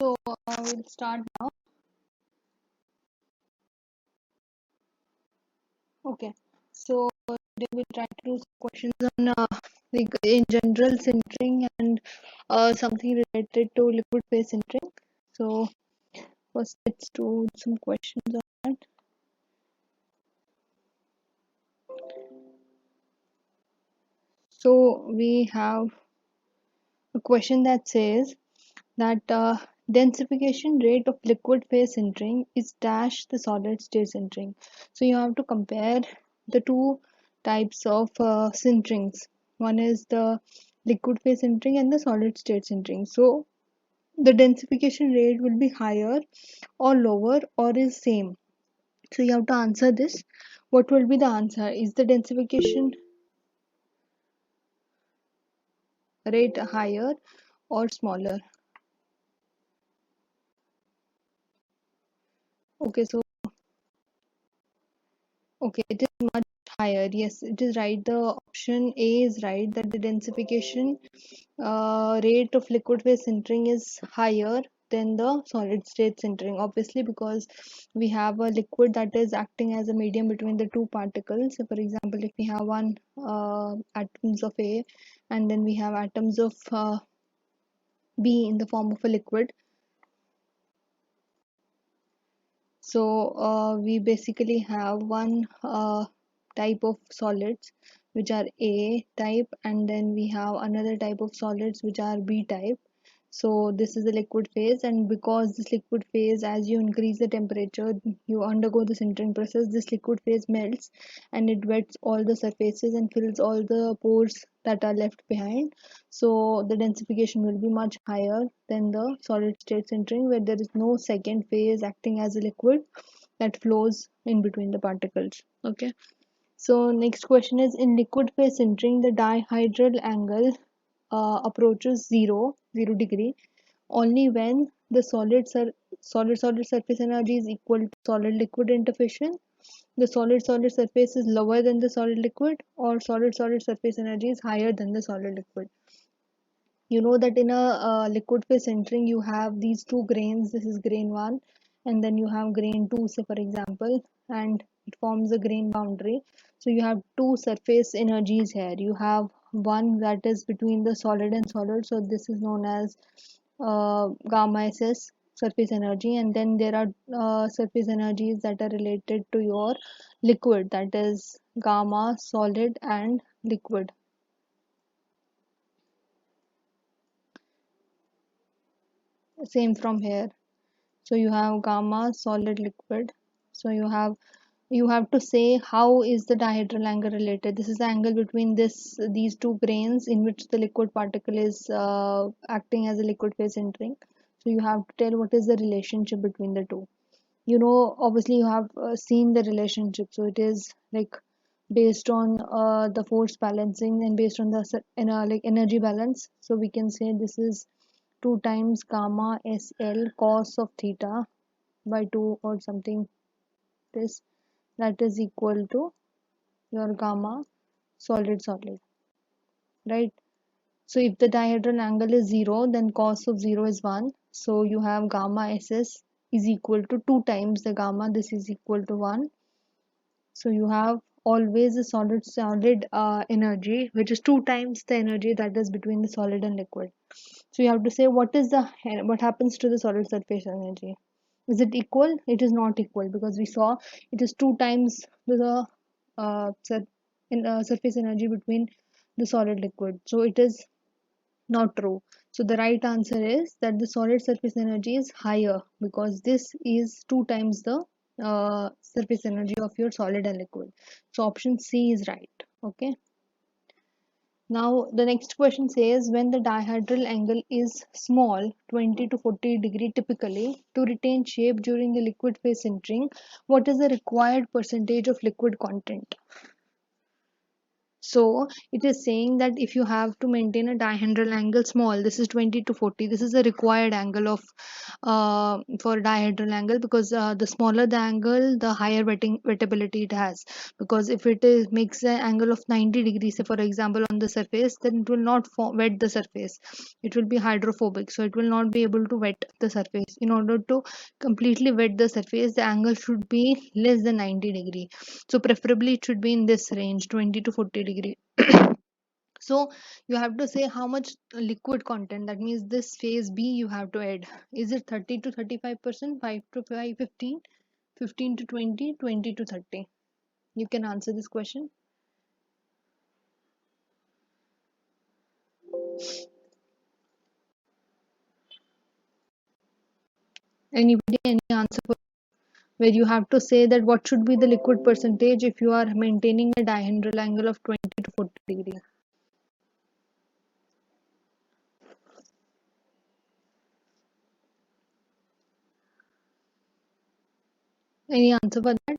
So we'll start now. Okay. So today we'll try to do some questions on like in general sintering and something related to liquid phase sintering. So first let's do some questions on that. So we have a question that says that densification rate of liquid phase sintering is dash the solid state sintering. So you have to compare the two types of sinterings. One is the liquid phase sintering and the solid state sintering. So the densification rate will be higher or lower or is same. So you have to answer this. What will be the answer? Is the densification rate higher or smaller? Okay, so okay, it is much higher. Yes, it is right. The option A is right that the densification rate of liquid phase sintering is higher than the solid state sintering. Obviously, because we have a liquid that is acting as a medium between the two particles. So, for example, if we have one atoms of A and then we have atoms of B in the form of a liquid. So we basically have one type of solids which are A type, and then we have another type of solids which are B type. So this is the liquid phase, and because this liquid phase, as you increase the temperature, you undergo the sintering process, this liquid phase melts and it wets all the surfaces and fills all the pores that are left behind. So the densification will be much higher than the solid state sintering, where there is no second phase acting as a liquid that flows in between the particles. Okay. So next question is, in liquid phase sintering, the dihedral angle approaches zero degree only when the solid surface energy is equal to solid liquid interfacial, the solid surface is lower than the solid liquid, or solid surface energy is higher than the solid liquid. You know that in a liquid phase sintering you have these two grains. This is grain 1 and then you have grain 2, say for example, and it forms a grain boundary. So you have two surface energies here. You have one that is between the solid and solid, so this is known as gamma ss surface energy, and then there are surface energies that are related to your liquid, that is gamma solid and liquid. Same from here. So you have gamma solid liquid. So you have to say how is the dihedral angle related. This is the angle between these two grains in which the liquid particle is acting as a liquid phase entering. So you have to tell what is the relationship between the two. Obviously you have seen the relationship. So it is like based on the force balancing and based on the like energy balance. So we can say this is 2 times gamma SL cos of theta by 2 or something, this that is equal to your gamma solid, right? So if the dihedral angle is 0, then cos of 0 is 1. So you have gamma SS is equal to 2 times the gamma. This is equal to 1. So you have always a solid energy, which is 2 times the energy that is between the solid and liquid. So you have to say what happens to the solid surface energy. Is it equal? It is not equal, because we saw it is 2 times the surface energy between the solid liquid. So it is not true. So the right answer is that the solid surface energy is higher, because this is 2 times the surface energy of your solid and liquid. So option C is right. Okay. Now the next question says, when the dihedral angle is small, 20 to 40 degree typically, to retain shape during the liquid phase sintering, what is the required percentage of liquid content? So it is saying that if you have to maintain a dihedral angle small, this is 20 to 40. This is the required angle of for dihedral angle, because the smaller the angle, the higher wettability it has. Because if it is makes an angle of 90 degrees, say for example on the surface, then it will not wet the surface. It will be hydrophobic, so it will not be able to wet the surface. In order to completely wet the surface, the angle should be less than 90 degree. So preferably it should be in this range, 20 to 40 degree. So you have to say how much liquid content, that means this phase B you have to add. Is it 30 to 35%, 5 to 5, 15, 15 to 20, 20 to 30? You can answer this question. Anybody, any answer for where you have to say that what should be the liquid percentage if you are maintaining a dihedral angle of 20 to 40 degree? Any answer for that?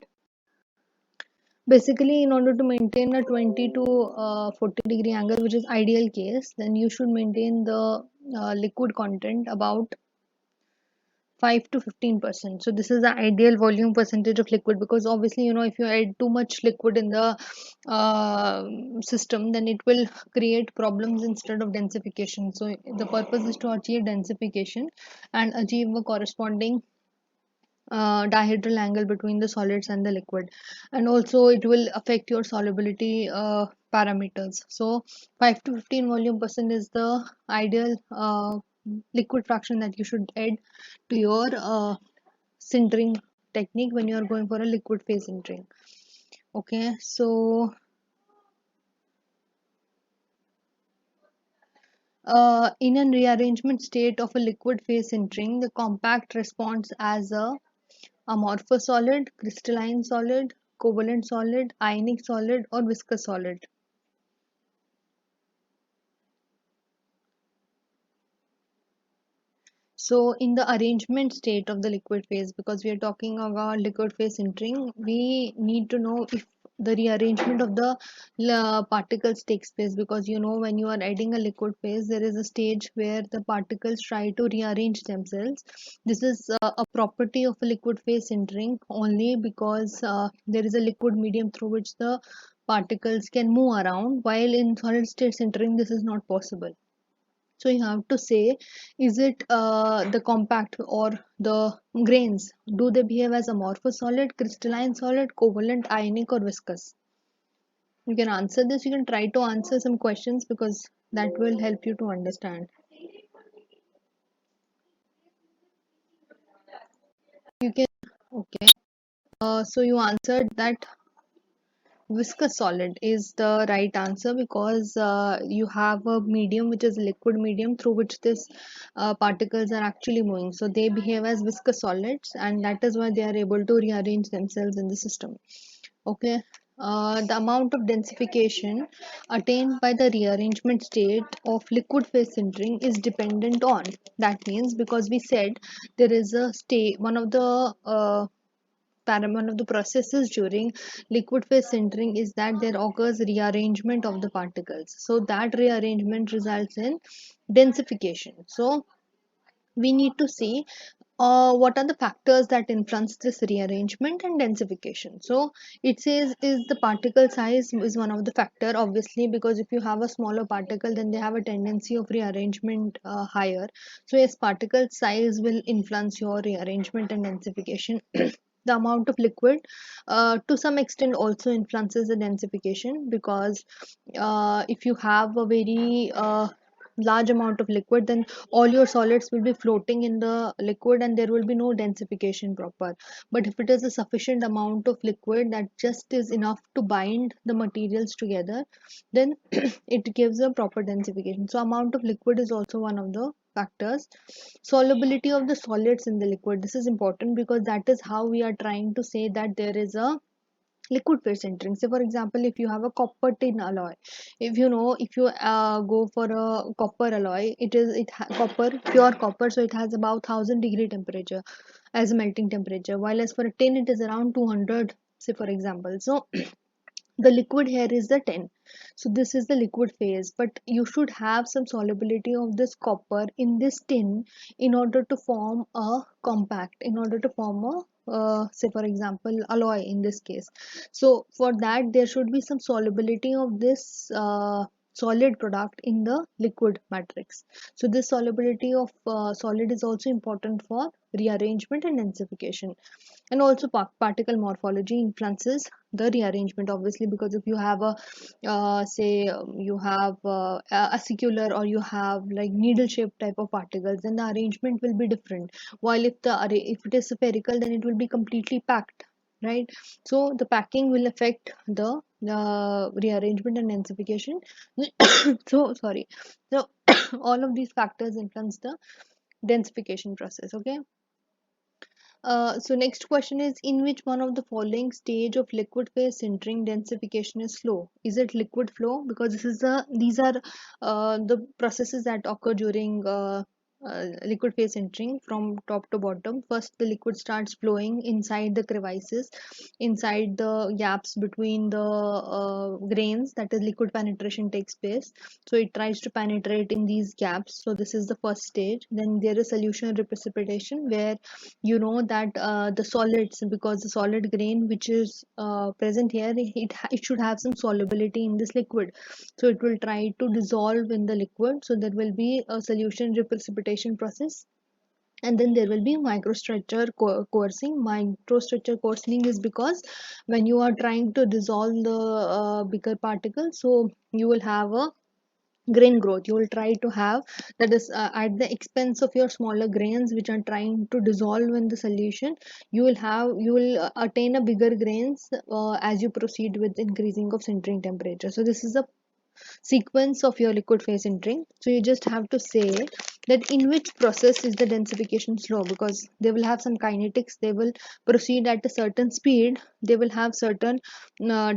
Basically, in order to maintain a 20 to 40 degree angle, which is ideal case, then you should maintain the liquid content about 5 to 15%. So this is the ideal volume percentage of liquid, because obviously, if you add too much liquid in the uh, system, then it will create problems instead of densification. So the purpose is to achieve densification and achieve a corresponding dihedral angle between the solids and the liquid, and also it will affect your solubility parameters. So 5 to 15 volume percent is the ideal liquid fraction that you should add to your sintering technique when you are going for a liquid phase sintering. Okay, so in a rearrangement state of a liquid phase sintering, the compact responds as a amorphous solid, crystalline solid, covalent solid, ionic solid, or viscous solid. So in the arrangement state of the liquid phase, because we are talking about liquid phase sintering, we need to know if the rearrangement of the particles takes place, because when you are adding a liquid phase, there is a stage where the particles try to rearrange themselves. This is a property of a liquid phase sintering only because there is a liquid medium through which the particles can move around, while in solid state sintering this is not possible. So you have to say, is it the compact or the grains? Do they behave as amorphous solid, crystalline solid, covalent, ionic, or viscous? You can answer this. You can try to answer some questions, because that will help you to understand. You can, okay. So you answered that viscous solid is the right answer, because you have a medium which is liquid medium through which this particles are actually moving. So they behave as viscous solids, and that is why they are able to rearrange themselves in the system. Okay. The amount of densification attained by the rearrangement state of liquid phase sintering is dependent on. That means, because we said there is a state, one of the one of the processes during liquid phase sintering is that there occurs rearrangement of the particles. So that rearrangement results in densification. So we need to see what are the factors that influence this rearrangement and densification. So it says is the particle size is one of the factor, obviously, because if you have a smaller particle, then they have a tendency of rearrangement higher. So yes, particle size will influence your rearrangement and densification. The amount of liquid to some extent also influences the densification, because if you have a very large amount of liquid, then all your solids will be floating in the liquid and there will be no densification proper. But if it is a sufficient amount of liquid that just is enough to bind the materials together, then it gives a proper densification. So amount of liquid is also one of the factors. Solubility of the solids in the liquid, this is important, because that is how we are trying to say that there is a liquid phase sintering. Say for example, if you have a copper tin alloy, if you go for a copper alloy, copper, pure copper, so it has about 1000 degree temperature as a melting temperature, while as for a tin it is around 200, say for example. So The liquid here is the tin. So this is the liquid phase, but you should have some solubility of this copper in this tin in order to form a compact, in order to form a say for example alloy in this case. So for that there should be some solubility of this solid product in the liquid matrix. So this solubility of solid is also important for rearrangement and densification. And also particle morphology influences the rearrangement, obviously, because if you have a say you have a circular, or you have like needle shaped type of particles, then the arrangement will be different. While if it is spherical, then it will be completely packed, right? So the packing will affect the rearrangement and densification. So sorry. So all of these factors influence the densification process. Okay. So next question is, in which one of the following stage of liquid phase sintering densification is slow? Is it liquid flow? Because these are the processes that occur during liquid phase sintering from top to bottom. First, the liquid starts flowing inside the crevices, inside the gaps between the grains. That is, liquid penetration takes place. So it tries to penetrate in these gaps. So this is the first stage. Then there is solution reprecipitation, where you know that the solids, because the solid grain which is present here, it should have some solubility in this liquid, so it will try to dissolve in the liquid, so there will be a solution reprecipitation process. And then there will be microstructure coercing. Microstructure coercing is because when you are trying to dissolve the bigger particles, so you will have a grain growth. You will try to have that is at the expense of your smaller grains which are trying to dissolve in the solution. You will attain a bigger grains as you proceed with increasing of sintering temperature. So this is the sequence of your liquid phase sintering. So you just have to say that in which process is the densification slow, because they will have some kinetics, they will proceed at a certain speed, they will have certain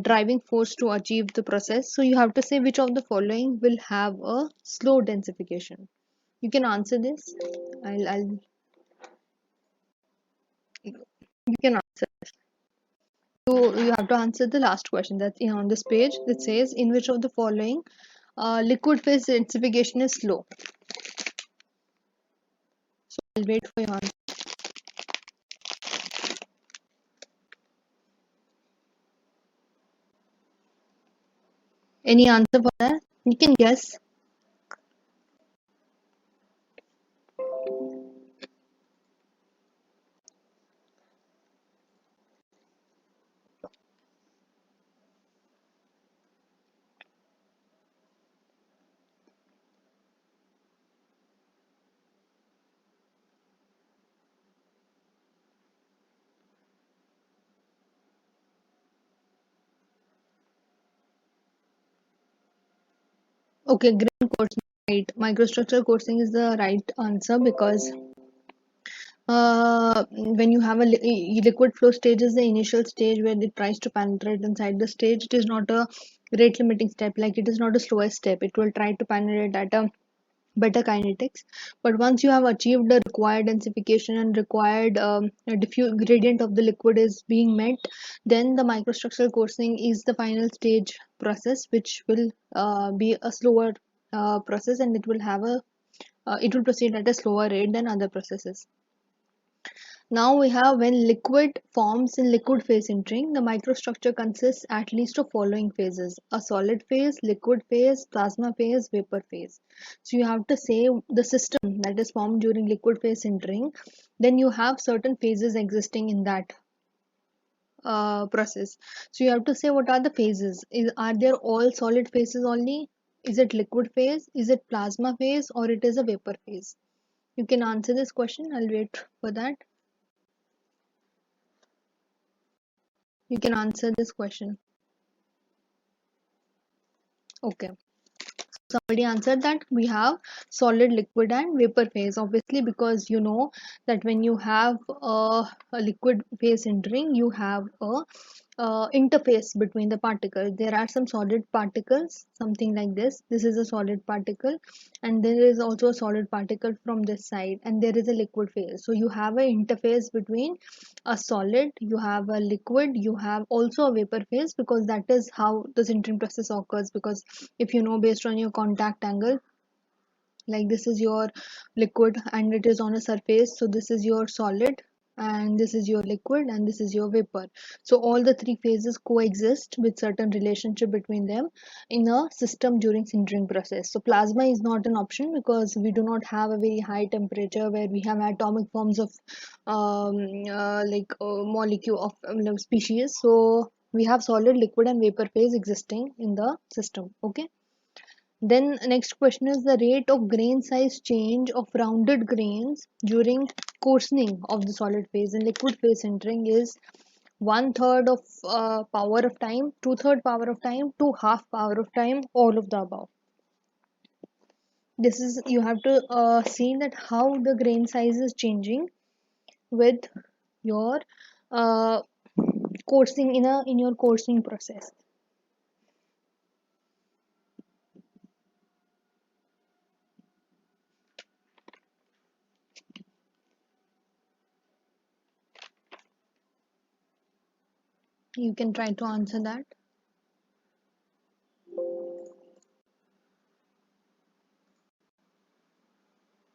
driving force to achieve the process. So you have to say which of the following will have a slow densification. You can answer this. I'll you can answer. You have to answer the last question that's on this page that says, in which of the following liquid phase densification is slow. So I'll wait for your answer. Any answer for that? You can guess. Okay, grain coating, right. Microstructure coating is the right answer, because when you have a liquid flow stage is the initial stage where it tries to penetrate inside the stage. It is not a rate limiting step, like it is not a slowest step. It will try to penetrate at a better kinetics. But once you have achieved the required densification and required gradient of the liquid is being met, then the microstructural coarsening is the final stage process, which will be a slower process, and it will proceed at a slower rate than other processes. Now we have, when liquid forms in liquid phase sintering, the microstructure consists at least of following phases: a solid phase, liquid phase, plasma phase, vapor phase. So you have to say the system that is formed during liquid phase sintering, then you have certain phases existing in that process. So you have to say what are the phases. Are there all solid phases only? Is it liquid phase? Is it plasma phase? Or it is a vapor phase? You can answer this question. I'll wait for that. You can answer this question. Okay. Somebody answered that we have solid, liquid, and vapor phase. Obviously, because you know that when you have a liquid phase entering, you have a interface between the particles. There are some solid particles, something like this. This is a solid particle, and there is also a solid particle from this side, and there is a liquid phase. So you have an interface between a solid, you have a liquid, you have also a vapor phase, because that is how the sintering process occurs. Because if you know, based on your contact angle, like this is your liquid and it is on a surface, so this is your solid and this is your liquid and this is your vapor. So all the three phases coexist with certain relationship between them in a system during sintering process. So plasma is not an option because we do not have a very high temperature where we have atomic forms of molecule of species. So we have solid, liquid and vapor phase existing in the system. Okay. Then next question is the rate of grain size change of rounded grains during coarsening of the solid phase. In liquid phase sintering is one third of power of time, two-third power of time, to half power of time, all of the above. This is, you have to see that how the grain size is changing with your uh, coursing in your coursing process. You can try to answer that.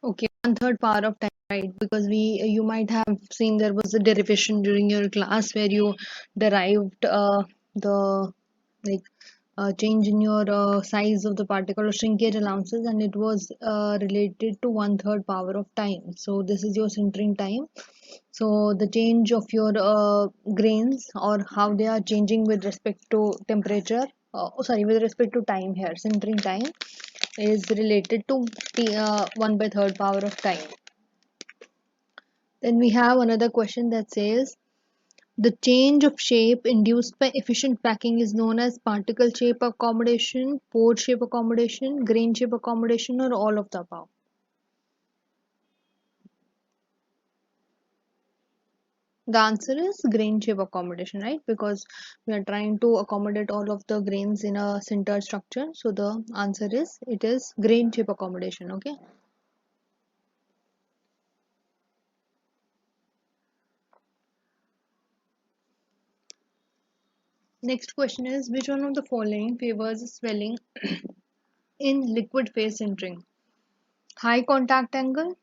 Okay, one third power of time, right? Because you might have seen there was a derivation during your class where you derived the like change in your size of the particle or shrinkage allowances, and it was related to one third power of time. So this is your sintering time. So the change of your grains or how they are changing with respect to temperature, with respect to time here, sintering time is related to 1 by third power of time. Then we have another question that says the change of shape induced by efficient packing is known as particle shape accommodation, pore shape accommodation, grain shape accommodation, or all of the above. The answer is grain shape accommodation, right? Because we are trying to accommodate all of the grains in a sintered structure. So the answer is, it is grain shape accommodation. Okay. Next question is, which one of the following favors swelling in liquid phase sintering? High contact angle,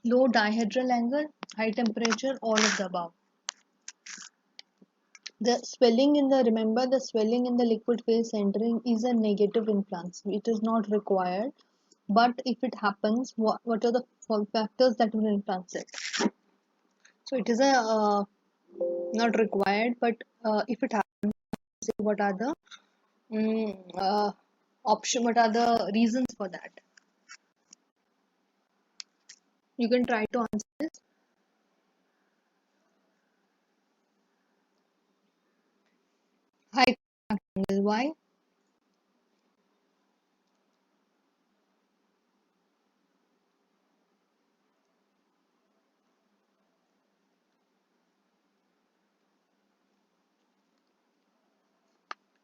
low dihedral angle, high temperature, all of the above. The swelling in the, remember, the swelling in the liquid phase sintering is a negative influence. It is not required, but if it happens, what are the factors that will influence it? So it is a not required, but if it happens, what are the option? What are the reasons for that? You can try to answer this. High contact angle. Why?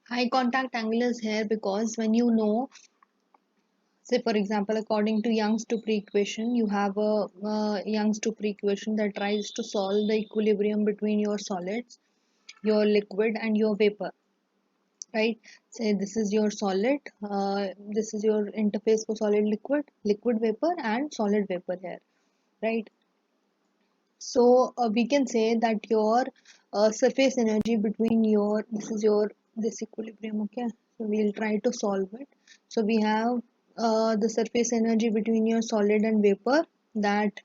High contact angle is here because when you know, say for example, according to Young's-Stupre equation, you have a Young's-Stupre equation that tries to solve the equilibrium between your solids, your liquid, and your vapor. Right? Say this is your solid, this is your interface for solid liquid, liquid vapor, and solid vapor here. Right? So we can say that your surface energy between your, this is your, this equilibrium. Okay, so we'll try to solve it. So we have the surface energy between your solid and vapor that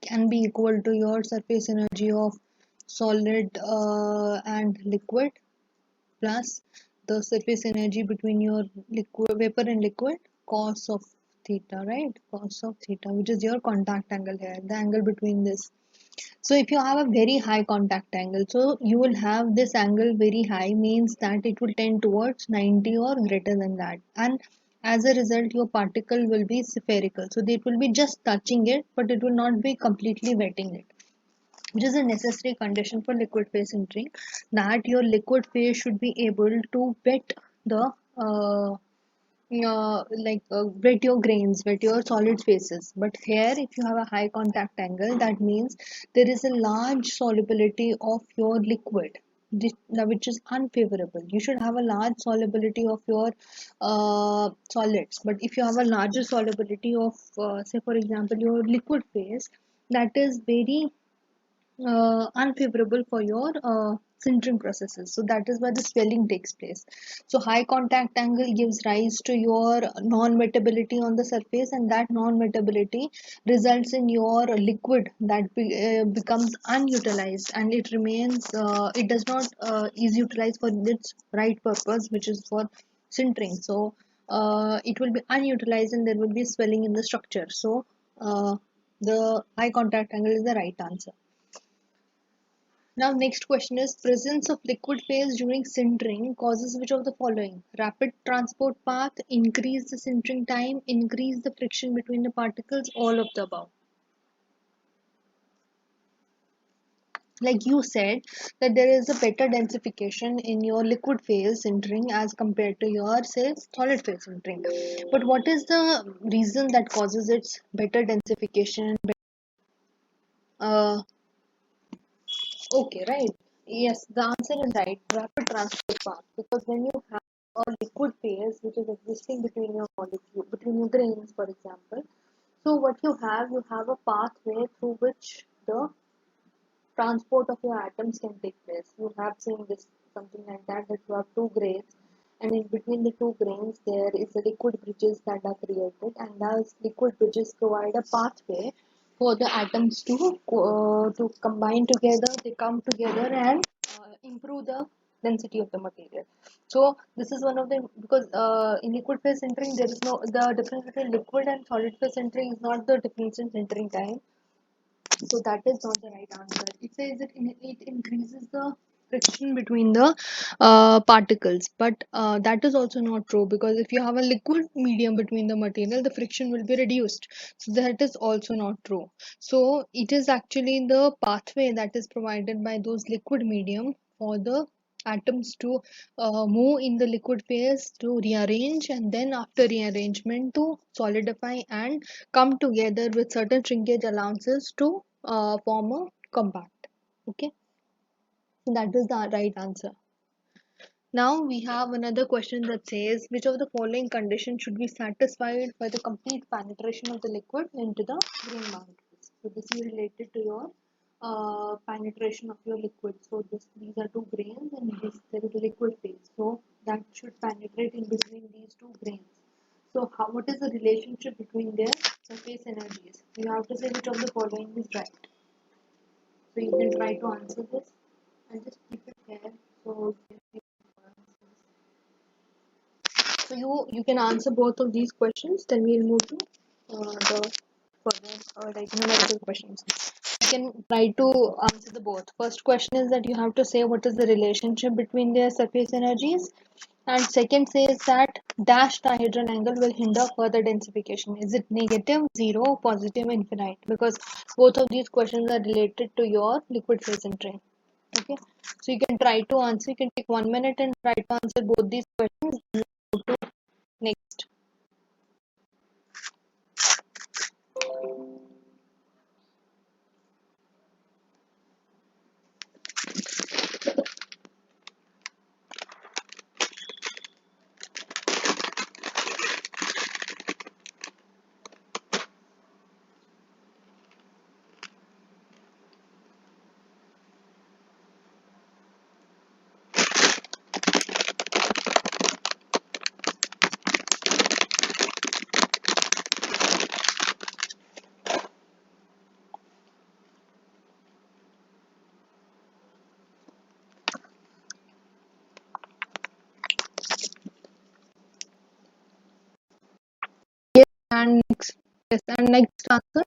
can be equal to your surface energy of solid and liquid plus the surface energy between your liquid, vapor and liquid, cos of theta, right? Cos of theta, which is your contact angle here, the angle between this. So if you have a very high contact angle, so you will have this angle very high, means that it will tend towards 90 or greater than that. And as a result, your particle will be spherical. So it will be just touching it, but it will not be completely wetting it. which is a necessary condition for liquid phase sintering, that your liquid phase should be able to wet the wet your grains, wet your solid phases. But here, if you have a high contact angle, that means there is a large solubility of your liquid, which is unfavorable. You should have a large solubility of your solids. But if you have a larger solubility of, say, for example, your liquid phase, that is very unfavorable for your sintering processes. So that is where the swelling takes place. So high contact angle gives rise to your non-mettability on the surface, and that non-mettability results in your liquid that becomes unutilized, and it remains, it does not is utilized for its right purpose, which is for sintering. So it will be unutilized and there will be swelling in the structure. So the high contact angle is the right answer. Now, next question is, presence of liquid phase during sintering causes which of the following? Rapid transport path, increase the sintering time, increase the friction between the particles, all of the above. Like you said, that there is a better densification in your liquid phase sintering as compared to your, say, solid phase sintering. But what is the reason that causes its better densification? Uh, Okay, right. Yes, the answer is right. Rapid transport path. Because when you have a liquid phase which is existing between your molecule, between your grains, for example. So what you have a pathway through which the transport of your atoms can take place. You have seen this something like that you have two grains, and in between the two grains there is a liquid bridges that are created, and those liquid bridges provide a pathway for the atoms to combine together. They come together and improve the density of the material. So this is one of the, because in liquid phase sintering there is no, the difference between liquid and solid phase sintering is not the difference in sintering time. So that is not the right answer. It says that it increases the friction between the particles, but that is also not true, because if you have a liquid medium between the material, the friction will be reduced. So that is also not true. So it is actually the pathway that is provided by those liquid medium for the atoms to move in the liquid phase, to rearrange, and then after rearrangement to solidify and come together with certain shrinkage allowances to form a compact. Okay, so that is the right answer. Now we have another question that says, which of the following conditions should be satisfied by the complete penetration of the liquid into the grain boundaries? So this is related to your penetration of your liquid. So these are two grains, and there is a liquid phase. So that should penetrate in between these two grains. So what is the relationship between their surface energies? You have to say which of the following is right. So you can try to answer this and just keep it here. So you can answer both of these questions. Then we'll move to the further numerical questions. You can try to answer the both. First question is that you have to say what is the relationship between their surface energies, and second says that dash dihedral angle will hinder further densification. Is it negative, zero, positive, infinite? Because both of these questions are related to your liquid phase entry. Okay, so you can try to answer. You can take 1 minute and try to answer both these questions. Next. Yes, and next, yes, and next answer.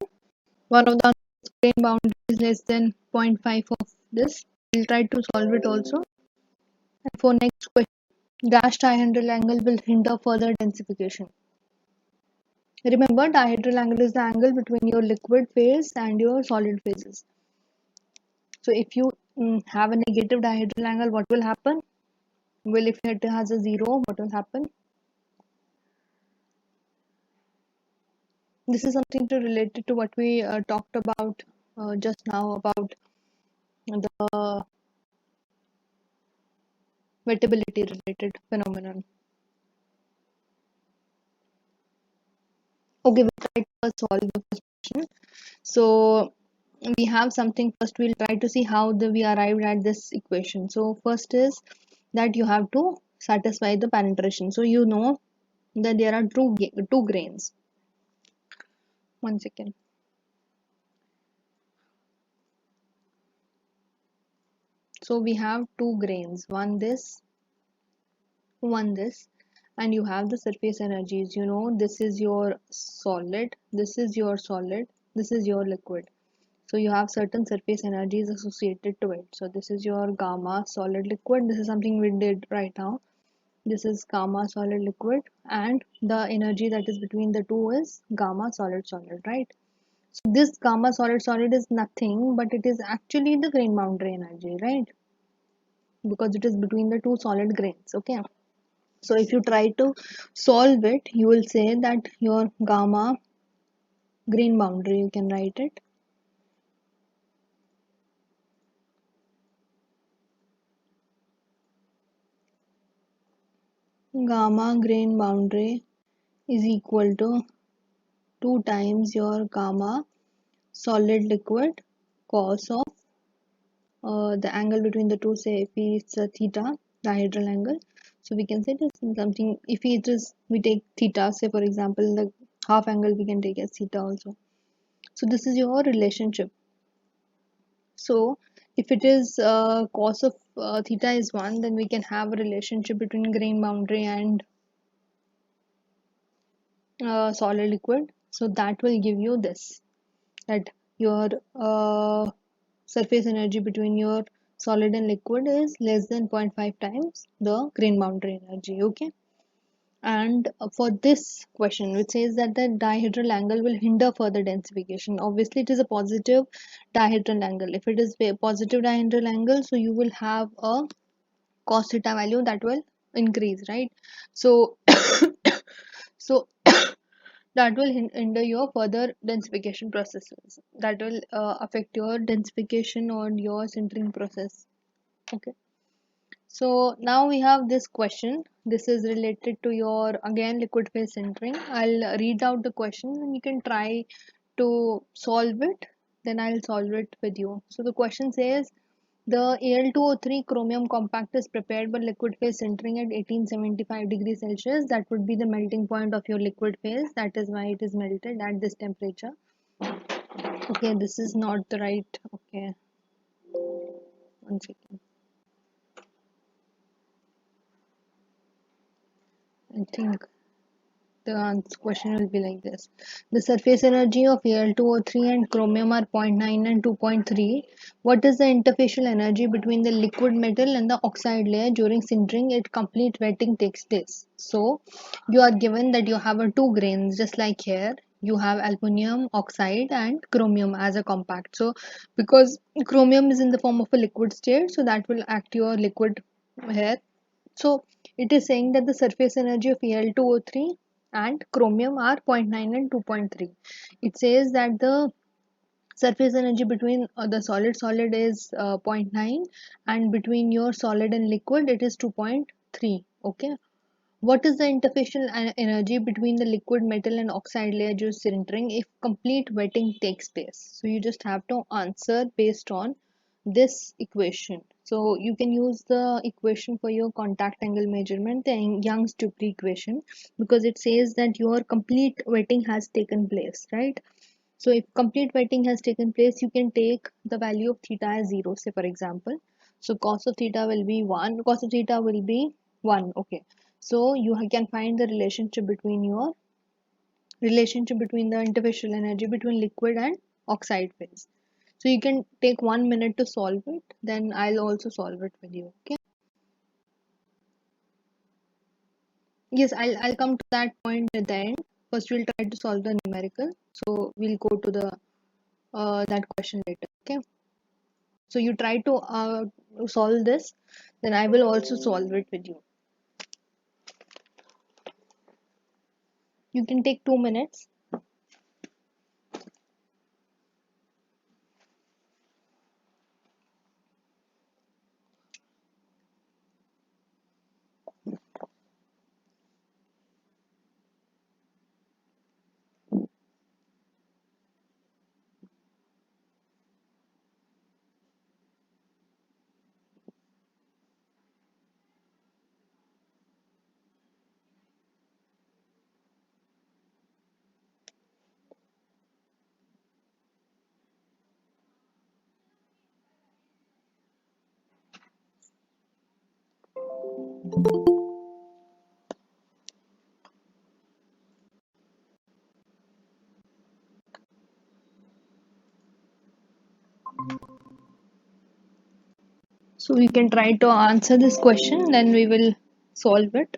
One of the grain boundary is less than zero point 0.5 of this. We'll try to solve it also. And for next question, dash dihedral angle will hinder further densification. Remember, dihedral angle is the angle between your liquid phase and your solid phases. So if you have a negative dihedral angle, what will happen? Well, if it has a 0, what will happen? This is something to related to what we talked about just now about the wettability related phenomenon. Okay, we'll try to solve the first question. So we have something first. We'll try to see how we arrived at this equation. So first is that you have to satisfy the penetration. So you know that there are two grains. 1 second. So we have two grains, one this, and you have the surface energies. You know, this is your solid, this is your solid, this is your liquid. So you have certain surface energies associated to it. So this is your gamma solid liquid. This is something we did right now. This is gamma solid liquid, and the energy that is between the two is gamma solid solid, right? So this gamma solid solid is nothing but it is actually the grain boundary energy, right? Because it is between the two solid grains. Okay, so if you try to solve it, you will say that your gamma grain boundary, you can write it, gamma grain boundary is equal to 2 times your gamma solid liquid cos of the angle between the two, say if it's a theta dihedral angle. So we can say this is something, if it is, we take theta, say for example the half angle we can take as theta also. So this is your relationship. So if it is cos of theta is 1, then we can have a relationship between grain boundary and solid liquid. So that will give you this, that your surface energy between your solid and liquid is less than 0.5 times the grain boundary energy. Okay, and for this question which says that the dihedral angle will hinder further densification, obviously it is a positive dihedral angle. If it is a positive dihedral angle, so you will have a cos theta value that will increase, right? So so that will hinder your further densification processes, that will affect your densification or your sintering process. Okay, so now we have this question. This is related to your, again, liquid phase sintering. I'll read out the question and you can try to solve it, then I'll solve it with you. So the question says the Al2O3 chromium compact is prepared by liquid phase sintering at 1875 degrees Celsius. That would be the melting point of your liquid phase. That is why it is melted at this temperature. Okay, this is not the right. Okay, 1 second. I think the question will be like this. The surface energy of Al2O3 and chromium are zero point 0.9 and 2.3. What is the interfacial energy between the liquid metal and the oxide layer during sintering? It complete wetting takes place. So you are given that you have a two grains, just like here. You have aluminum oxide and chromium as a compact. So because chromium is in the form of a liquid state, so that will act your liquid here. So it is saying that the surface energy of Al2O3 and chromium are zero point 0.9 and 2.3. It says that the surface energy between the solid is 0 0.9, and between your solid and liquid it is 2.3. Okay, what is the interfacial energy between the liquid metal and oxide layer during sintering if complete wetting takes place? So you just have to answer based on this equation. So you can use the equation for your contact angle measurement, the Young's-Dupree equation, because it says that your complete wetting has taken place, right? So if complete wetting has taken place, you can take the value of theta as 0, say for example. So cos of theta will be 1, cos of theta will be 1. Okay, so you can find the relationship between the interfacial energy between liquid and oxide phase. So you can take 1 minute to solve it, then I'll also solve it with you. Okay, yes, I'll come to that point at the end. First we'll try to solve the numerical, so we'll go to the that question later. Okay. So you try to solve this, then I will also solve it with you. You can take 2 minutes. So we can try to answer this question, then we will solve it.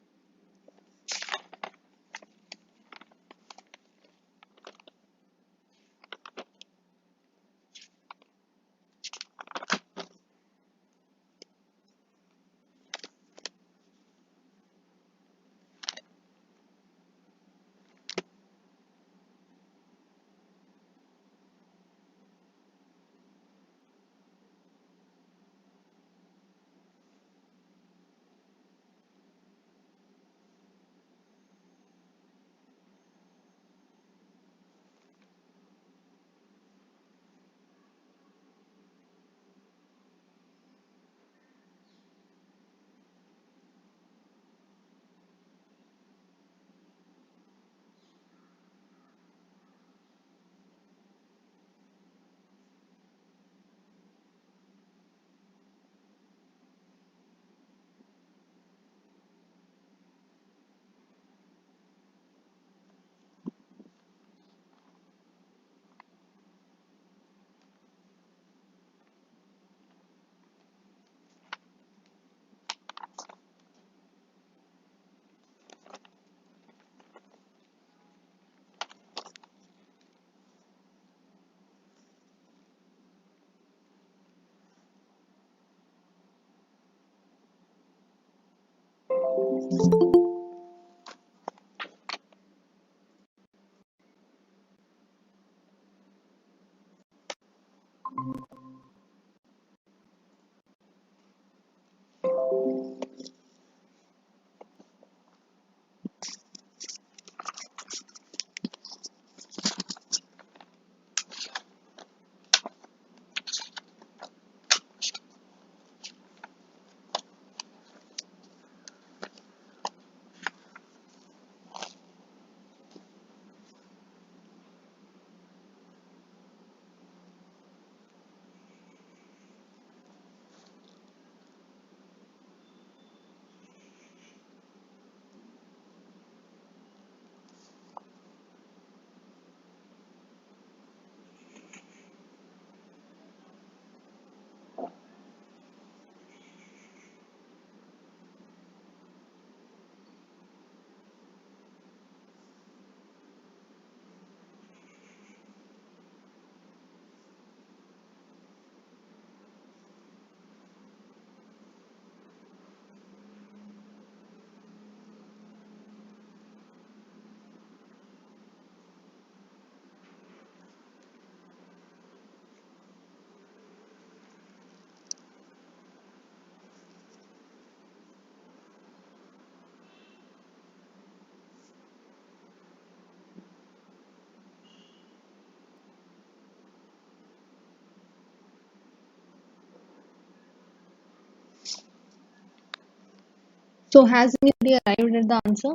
So has anybody arrived at the answer?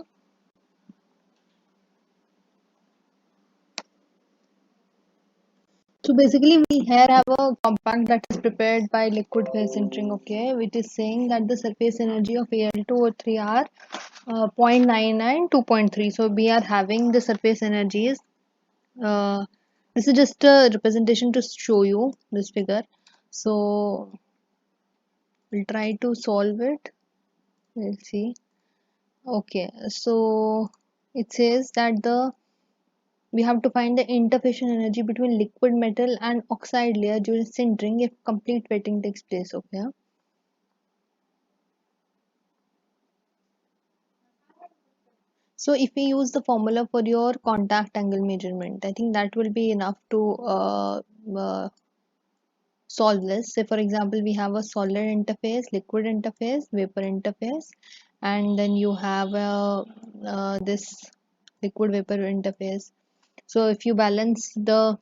So basically, we here have a compact that is prepared by liquid phase sintering, okay, which is saying that the surface energy of Al2O3 are 0.99, 2.3. So we are having the surface energies. Uh, this is just a representation to show you this figure. So we'll try to solve it. We'll see. Okay, so it says that the We have to find the interfacial energy between liquid metal and oxide layer during sintering if complete wetting takes place. Okay. So if we use the formula for your contact angle measurement, I think that will be enough to uh, solve this. Say for example, we have a solid interface, liquid interface, vapor interface, and then you have this liquid vapor interface. So if you balance the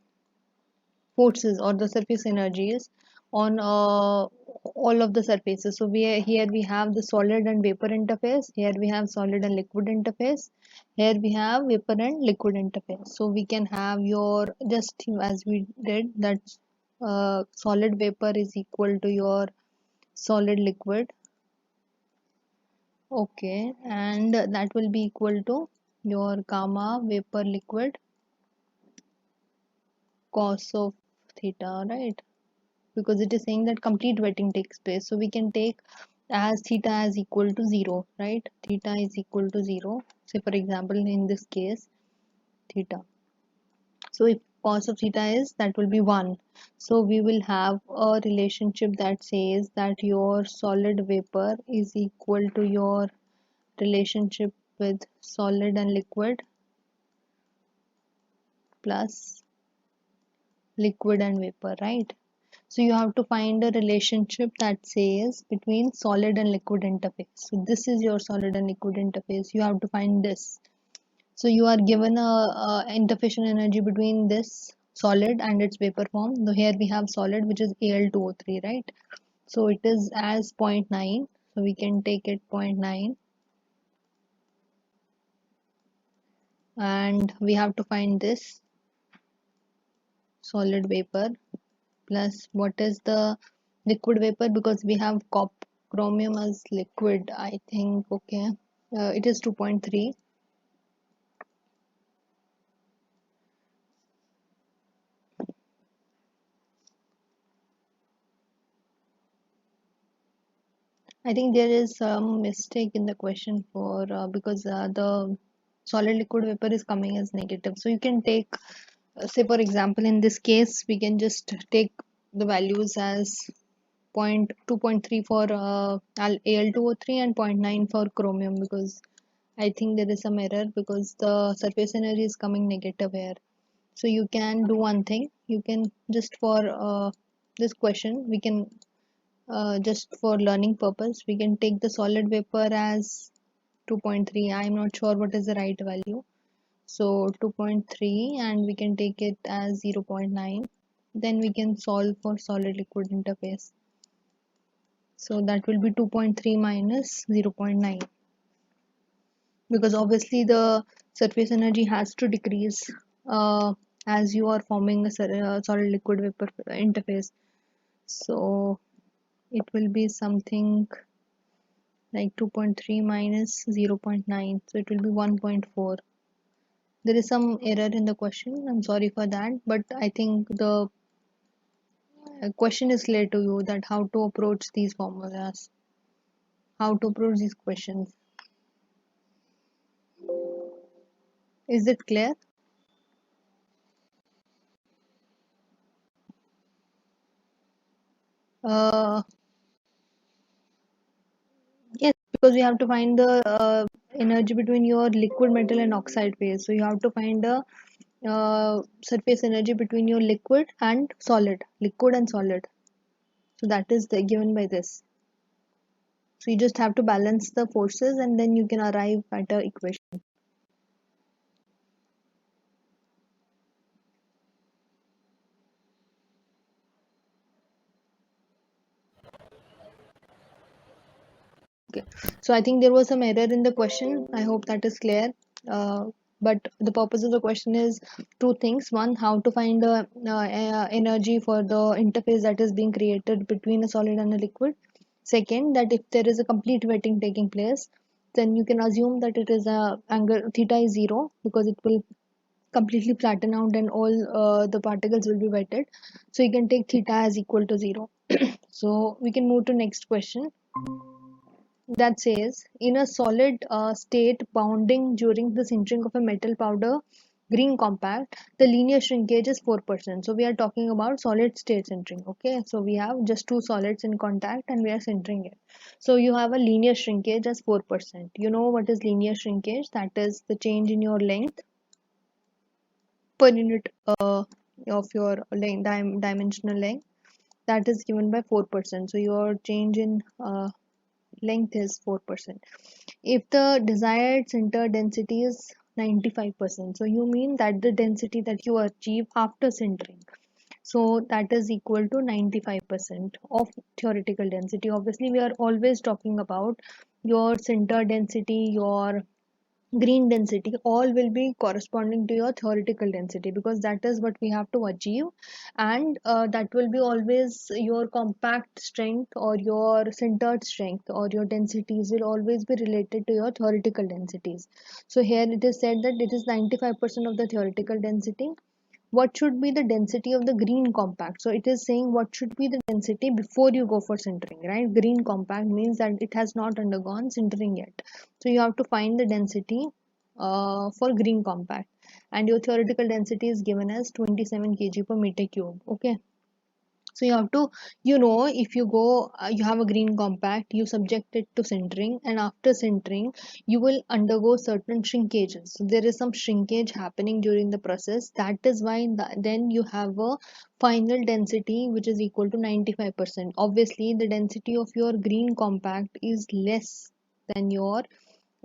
forces or the surface energies on all of the surfaces. So here we have the solid and vapor interface. Here we have solid and liquid interface. Here we have vapor and liquid interface. So we can have your just as we did that solid vapor is equal to your solid liquid. Okay, and that will be equal to your gamma vapor liquid cos of theta, right? Because it is saying that complete wetting takes place. So we can take as theta is equal to 0, right? Theta is equal to 0. Say for example, in this case, theta. So if cos of theta is, that will be 1. So we will have a relationship that says that your solid vapor is equal to your relationship with solid and liquid plus liquid and vapor, right? So you have to find a relationship that says between solid and liquid interface. So this is your solid and liquid interface. You have to find this. So you are given a interfacial energy between this solid and its vapor form. So here we have solid, which is Al2O3, right? So it is as zero point 0.9. So we can take it zero point 0.9, and we have to find this solid vapor plus what is the liquid vapor, because we have chromium as liquid, I think. Okay, it is 2.3. I think there is some mistake in the question for because the solid liquid vapor is coming as negative. So you can take say for example, in this case we can just take the values as 2.3 for Al2O3 and zero point 0.9 for chromium, because I think there is some error because the surface energy is coming negative here. So you can do one thing. You can just for this question, we can just for learning purpose, we can take the solid vapor as 2.3. I'm not sure what is the right value. So 2.3, and we can take it as 0 0.9. Then we can solve for solid liquid interface. So that will be 2.3 minus 0 0.9, because obviously the surface energy has to decrease as you are forming a solid liquid vapor interface. So it will be something like 2.3 minus 0 0.9, so it will be 1.4. There is some error in the question, I'm sorry for that, but I think the question is clear to you that how to approach these formulas, how to approach these questions. Is it clear? uh, yes, because you have to find the energy between your liquid metal and oxide phase. So you have to find the surface energy between your liquid and solid. So that is given by this. So you just have to balance the forces and then you can arrive at a equation. Okay. So I think there was some error in the question. I hope that is clear. Uh, but the purpose of the question is two things. One, how to find the energy for the interface that is being created between a solid and a liquid. Second, that if there is a complete wetting taking place, then you can assume that it is a angle theta is 0, because it will completely flatten out and all the particles will be wetted. So you can take theta as equal to 0. So we can move to next question that says, in a solid state bounding during the sintering of a metal powder, green compact, the linear shrinkage is 4%. So we are talking about solid state sintering. Okay, so we have just two solids in contact and we are sintering it. So you have a linear shrinkage as 4%. You know what is linear shrinkage? That is the change in your length per unit of your length, dimensional length, that is given by 4%. So your change in length is 4%. If the desired center density is 95%, so you mean that the density that you achieve after centering, so that is equal to 95% of theoretical density. Obviously we are always talking about your center density, your green density, all will be corresponding to your theoretical density, because that is what we have to achieve. And that will be always your compact strength or your centered strength or your densities will always be related to your theoretical densities. So here it is said that it is 95% of the theoretical density. What should be the density of the green compact? So it is saying what should be the density before you go for sintering, right? Green compact means that it has not undergone sintering yet. So you have to find the density for green compact, and your theoretical density is given as 27 kg per meter cube. Okay, so you have to, if you go, you have a green compact, you subject it to sintering, and after sintering you will undergo certain shrinkages. So there is some shrinkage happening during the process. That is why then you have a final density which is equal to 95%. Obviously the density of your green compact is less than your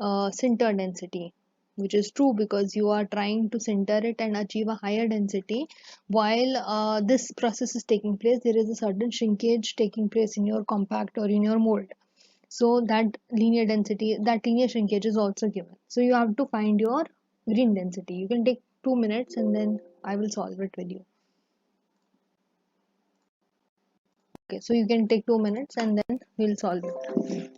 sinter density, which is true because you are trying to sinter it and achieve a higher density. While this process is taking place, there is a certain shrinkage taking place in your compact or in your mold. So that linear density, that linear shrinkage is also given. So you have to find your green density. You can take 2 minutes and then I will solve it with you. Okay, so you can take 2 minutes and then we'll solve it.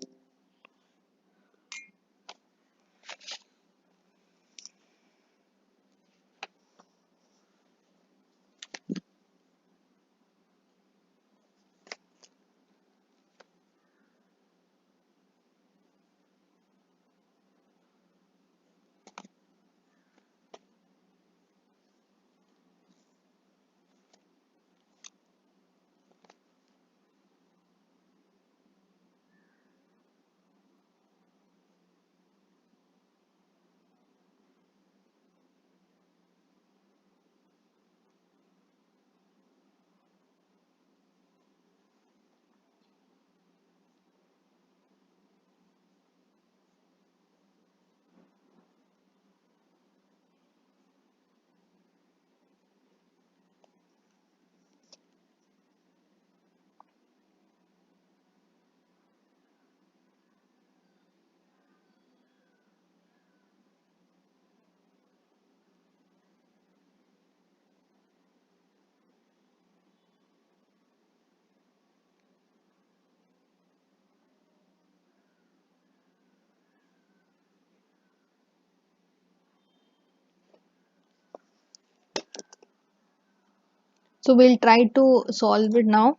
So we'll try to solve it now.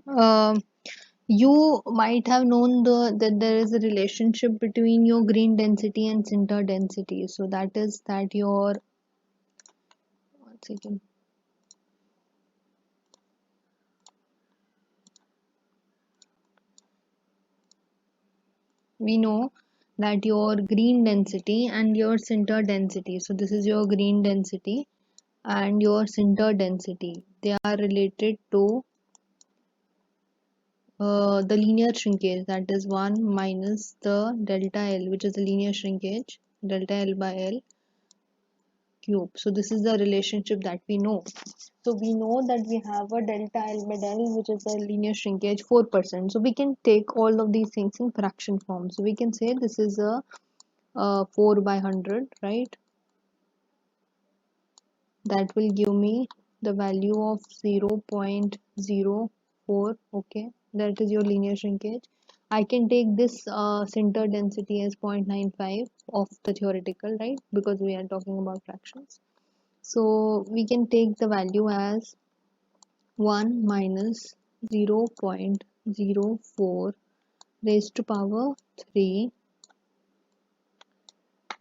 Um you might have known that there is a relationship between your green density and sinter density. So that is that your, one second, we know that your green density and your sinter density, so this is your green density and your sinter density, they are related to the linear shrinkage, that is 1 minus the delta L, which is the linear shrinkage, delta L by L cube. So this is the relationship that we know. So we know that we have a delta L by del, which is a linear shrinkage 4%. So we can take all of these things in fraction form. So we can say this is a 4 by 100, right? That will give me the value of 0.04. Okay, that is your linear shrinkage. I can take this center density as 0.95 of the theoretical, right? Because we are talking about fractions. So we can take the value as 1 minus 0.04 raised to power 3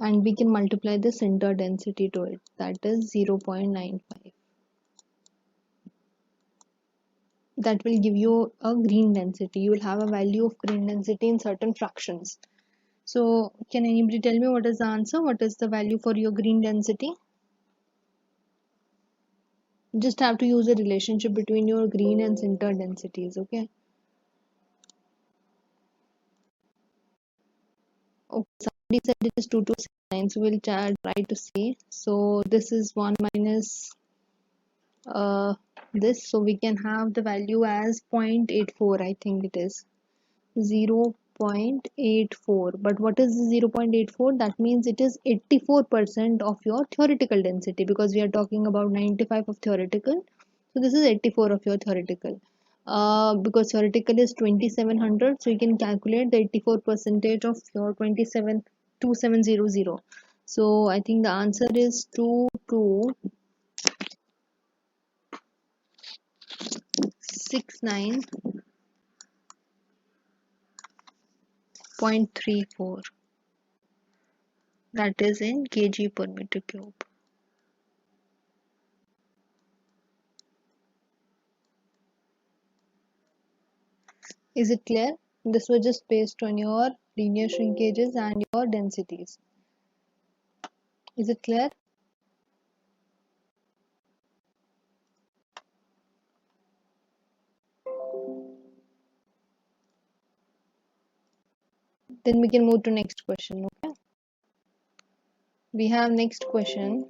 and we can multiply the center density to it, that is 0.95. That will give you a green density. You will have a value of green density in certain fractions. So can anybody tell me what is the answer? What is the value for your green density? Just have to use a relationship between your green and center densities, okay? Okay, somebody said it is 2269, so we'll try to see. So this is 1 minus this, so we can have the value as 0.84, I think it is 0.84. But what is the 0.84? That means it is 84% of your theoretical density, because we are talking about 95 of theoretical. So this is 84 of your theoretical. Because theoretical is 2700, so you can calculate the 84 percentage of your 2700. So I think the answer is 2269.34. That is in kg per meter cube. Is it clear? This was just based on your linear shrinkages and your densities. Is it clear? Then we can move to next question. Okay. We have next question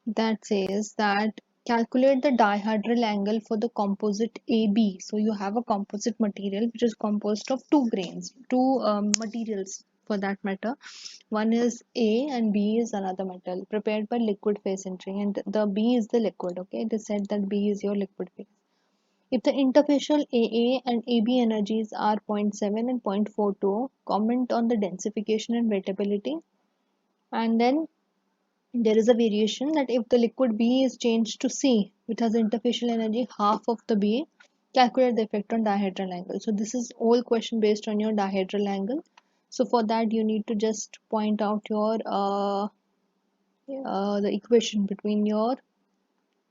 that says that calculate the dihedral angle for the composite AB. So you have a composite material which is composed of two grains, two materials for that matter. One is A and B is another metal prepared by liquid phase entry, and the B is the liquid. Okay, it is said that B is your liquid phase. If the interfacial AA and AB energies are 0.7 and 0.42, comment on the densification and wettability. And then there is a variation that if the liquid B is changed to C, which has interfacial energy half of the B, calculate the effect on dihedral angle. So this is all question based on your dihedral angle. So for that you need to just point out your the equation between your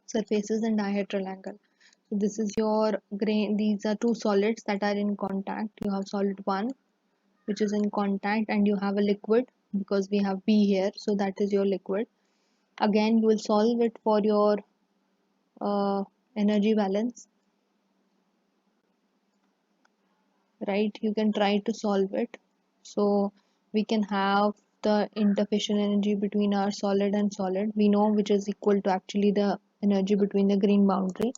surfaces and dihedral angle. So this is your grain. These are two solids that are in contact. You have solid 1 which is in contact, and you have a liquid because we have B here, so that is your liquid. Again you will solve it for your energy balance, right? You can try to solve it. So we can have the interfacial energy between our solid and solid. We know which is equal to actually the energy between the green boundary.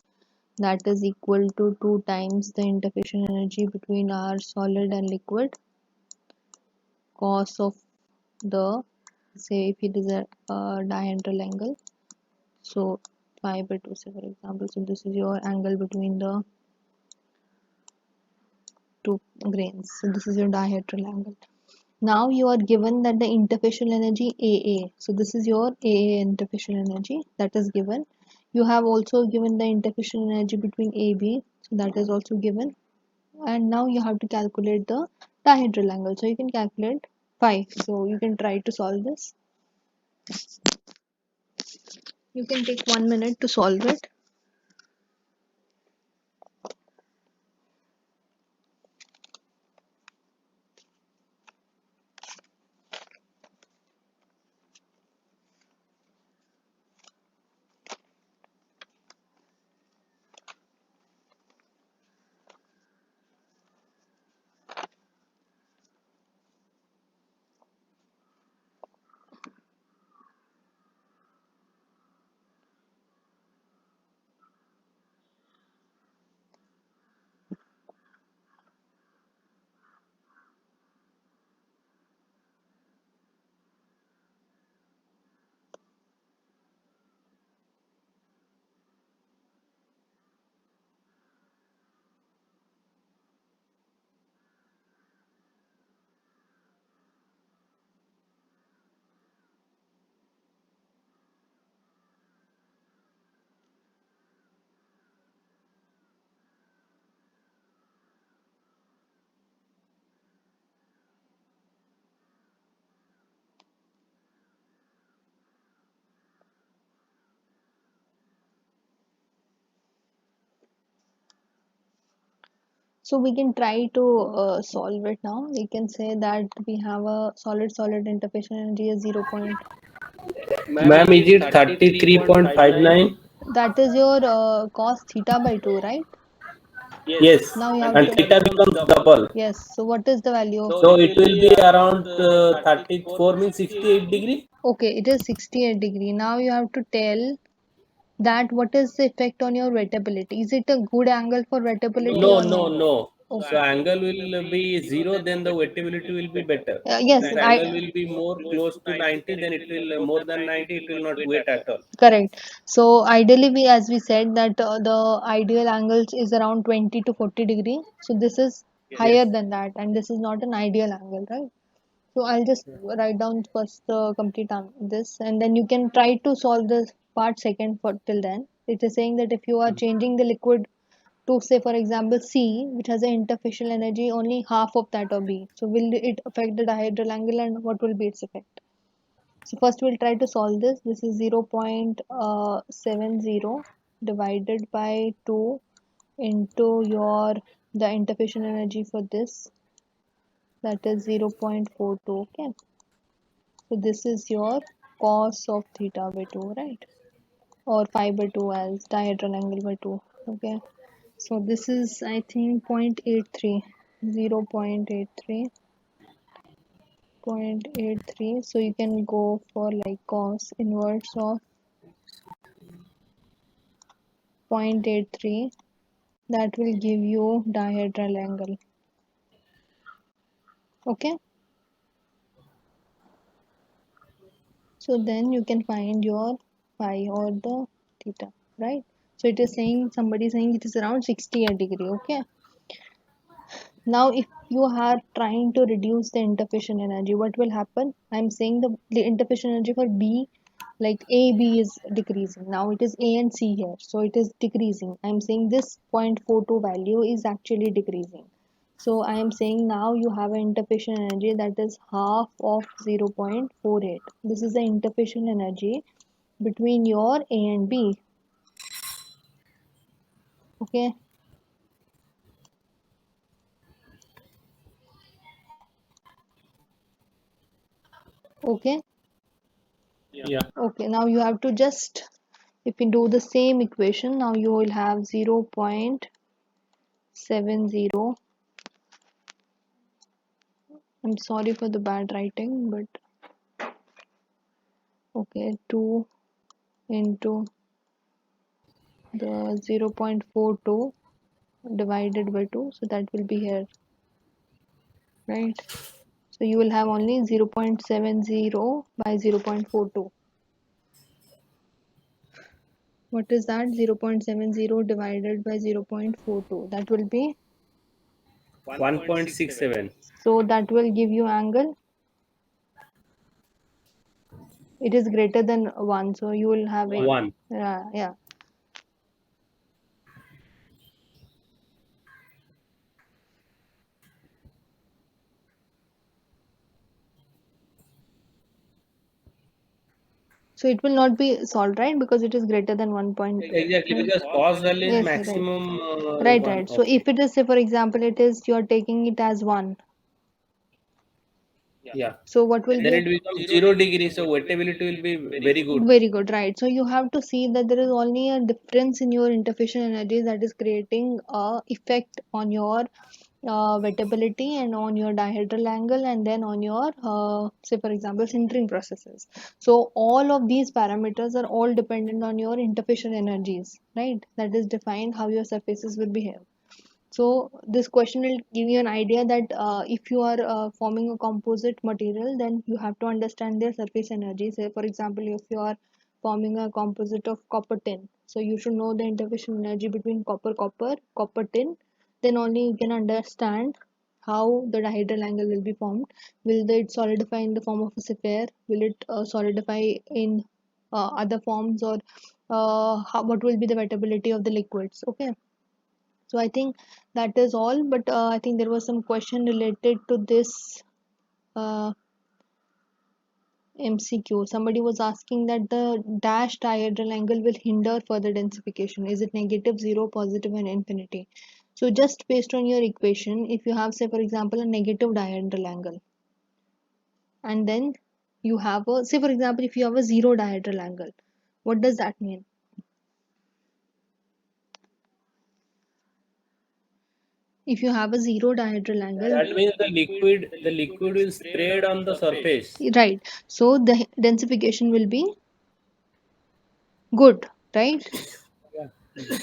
That is equal to 2 times the interfacial energy between our solid and liquid, cos of the, say if it is a dihedral angle, so pi by 2, say for example. So this is your angle between the two grains. So this is your dihedral angle. Now you are given that the interfacial energy AA. So this is your AA interfacial energy that is given. You have also given the interfacial energy between AB. So that is also given. And now you have to calculate the dihedral angle. So you can calculate phi. So you can try to solve this. You can take 1 minute to solve it. So we can try to solve it now. We can say that we have a solid interface energy is 0. Ma'am, is it 33.59? That is your cos theta by 2, right? Yes, Now you have and to. theta becomes double. Yes. So what is the value of? So it will be around 34 means 68 degree. Okay, it is 68 degree. Now you have to tell that what is the effect on your wettability. Is it a good angle for wettability No, or no, no? no. Okay. So angle will be zero, then the wettability will be better. Yes, If angle will be more close to 90, then it will more than 90, it will not wet at all. correct. So ideally, we as we said that the ideal angles is around 20 to 40 degree. So this is higher Yes. than that, and this is not an ideal angle, right? So I'll just write down first the complete this, and then you can try to solve this part second for till then. It is saying that if you are changing the liquid to say for example C, which has an interfacial energy only half of that of B, so will it affect the dihedral angle and what will be its effect? So first we'll try to solve this. This is 0.70 divided by 2 into your the interfacial energy for this, that is 0.42. Okay, so this is your cos of theta by 2, right? Or phi by 2 as dihedral angle by 2. Okay, so this is I think 0.83, 0.83, 0.83. So you can go for like cos inverse of 0.83. That will give you dihedral angle. Okay, so then you can find your phi or the theta, right? So it is saying somebody saying it is around 68 degree. Okay, now if you are trying to reduce the interfacial energy, what will happen? I'm saying the interfacial energy for B, like A B is decreasing. Now it is A and C here, so it is decreasing. I'm saying this 0.42 value is actually decreasing. So I am saying now you have an interfacial energy that is half of 0.48. This is the interfacial energy between your A and B. Okay, okay, Yeah. okay. Now you have to just, if you do the same equation, now you will have 0.70. I'm sorry for the bad writing, but okay, 2 into the 0.42 divided by 2, so that will be here, right? So you will have only 0.70 by 0.42. What is that? 0.70 divided by 0.42. That will be, 1.67. so that will give you angle. It is greater than 1, so you will have it. 1. Yeah. So it will not be solved, right? Because it is greater than 1 point. Exactly, Right? because cos value is Yes, right. maximum Right, 1. right. So Okay. if it is, say for example, it is you are taking it as 1. Yeah. So what will Then be? it becomes 0 degree, so wettability will be very good. Very good, right? So you have to see that there is only a difference in your interfacial energy that is creating a effect on your wettability and on your dihedral angle and then on your say for example sintering processes. So all of these parameters are all dependent on your interfacial energies, right? That is defined how your surfaces will behave. So this question will give you an idea that if you are forming a composite material, then you have to understand their surface energy. Say for example, if you are forming a composite of copper tin, so you should know the interfacial energy between copper tin. Then only you can understand how the dihedral angle will be formed. Will it solidify in the form of a sphere? Will it solidify in other forms, or what will be the wettability of the liquids? Okay, so I think that is all, but I think there was some question related to this uh, MCQ. Somebody was asking that the dash dihedral angle will hinder further densification. Is it negative, zero, positive, and infinity? So just based on your equation, if you have, say for example, a negative dihedral angle, and then you have a, say for example, if you have a zero dihedral angle, what does that mean? If you have a zero dihedral angle, That means the liquid will spread on the surface. right? So the densification will be good, right? Yeah.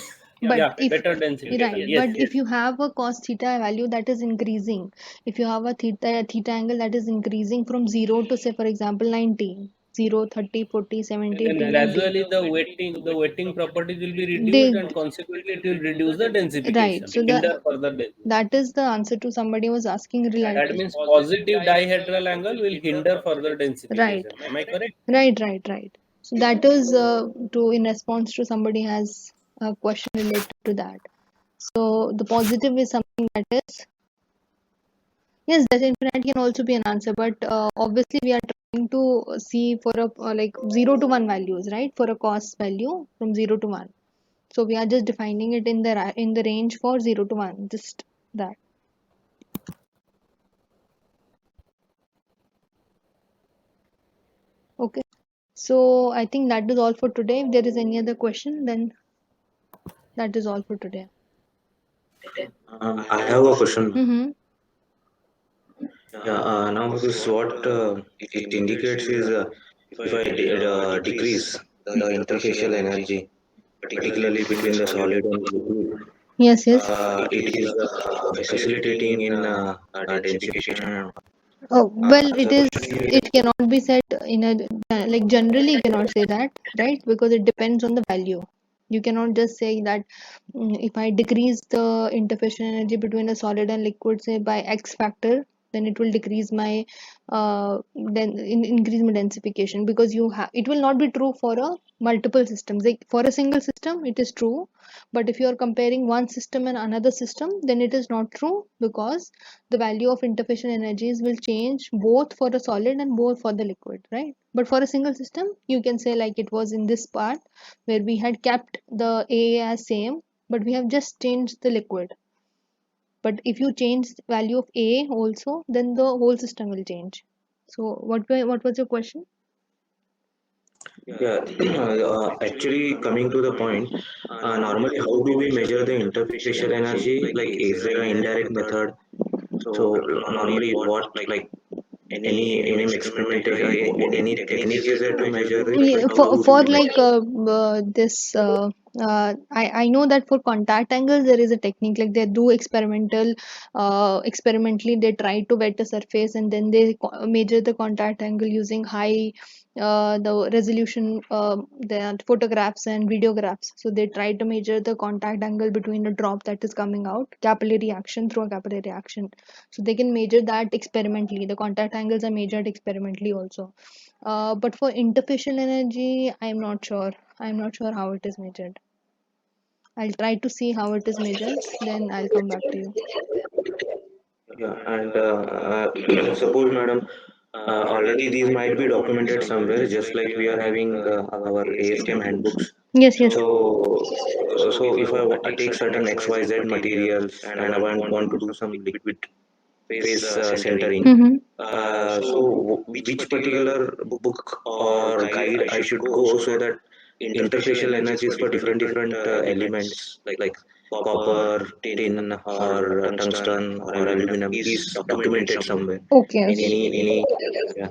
But Yeah, if better densification. right, Yes, but if yes. you have a cos theta value that is increasing, if you have a theta angle that is increasing from 0 to, say for example, 90, 0, 30, 40, 70, Then 80, 90, gradually the wetting properties will be reduced, they and consequently it will reduce the right. densification, So hinder further densification. that is the answer to somebody was asking That related. means positive dihedral angle will hinder further Right, densification. Am I correct? right. So that is to in response to somebody has a question related to that. So the positive is something that is, yes, that infinity can also be an answer, but obviously we are trying to see for a like 0 to 1 values, right? For a cos value from 0 to 1. So we are just defining it in the in the range for 0 to 1, just that. Okay. So I think that is all for today. If there is any other question, then that is all for today. I have a question. Mm-hmm. Yeah, now this what it indicates is if I decrease the interfacial energy, particularly between the solid and liquid, Yes, yes. it is facilitating in densification. Oh, well, So it the is, question is, it cannot be said in a, like generally you cannot say that, right? Because it depends on the value. You cannot just say that if I decrease the interfacial energy between a solid and liquid, say by X factor, then it will decrease my, increase my densification, because you have, it will not be true for a multiple systems. Like for a single system, it is true, but if you are comparing one system and another system, then it is not true, because the value of interfacial energies will change both for a solid and both for the liquid, right? But for a single system, you can say like it was in this part where we had kept the A as same, but we have just changed the liquid. But if you change the value of A also, then the whole system will change. So what was your question? yeah, actually coming to the point, normally how do we measure the interfacial energy? Like, is there an indirect method? So normally what like any experimentation, any technique is there to measure it? Yeah, Like how do for we like measure? this I know that for contact angles there is a technique, like they do experimentally they try to wet a surface, and then they measure the contact angle using high the resolution the photographs and videographs. So they try to measure the contact angle between a drop that is coming out, capillary action through a capillary action. So they can measure that experimentally. The contact angles are measured experimentally also. But for interfacial energy, I'm not sure. I'm not sure how it is measured. I'll try to see how it is measured, then I'll come back to you. Yeah, and suppose, madam, already these might be documented somewhere, just like we are having our ASTM handbooks. Yes, yes. So, so if I take certain XYZ materials and I want to do some liquid phase centering, Mm-hmm. so which particular book or guide I should go so that interfacial energies for different elements like copper, tin, or tungsten, or aluminum is documented somewhere. Okay. Any, yeah,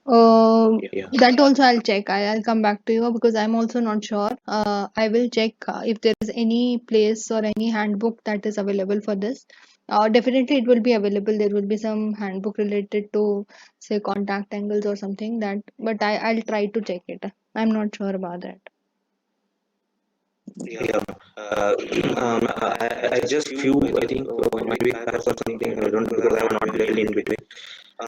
yeah, That also I'll check. I'll come back to you because I'm also not sure. I will check if there is any place or any handbook that is available for this. Definitely it will be available. There will be some handbook related to say contact angles or something that, but I'll try to check it. I'm not sure about that. yeah. Uh, I just few, I think maybe five or something. I don't know because I was not there in between.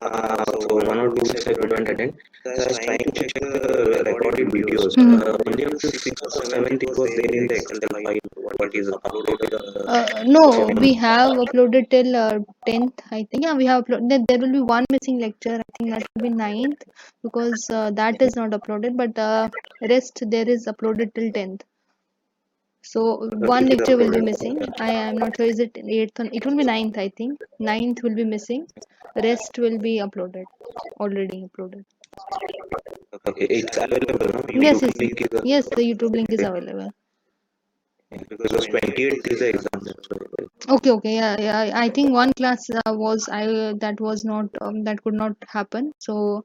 So one or two weeks I couldn't attend. So I was trying to check the recorded videos. Only up to sixth or seventh it was there in the Excel file. What is uploaded to the No, seminar. we have uploaded till 10th, I think. Yeah, we have uploaded. There will be one missing lecture. I think that will be 9th, because that is not uploaded, but rest there is uploaded till 10th. So one lecture will be missing. I am not sure, is it 8th? It will be 9th, I think. 9th will be missing. Rest will be uploaded, already uploaded. Okay, it's available, no? Yes, YouTube yes, link is yes, the YouTube link is available. because 28th is the exam. That's why. Okay, okay, yeah, yeah. I think one class was I that was not that could not happen. So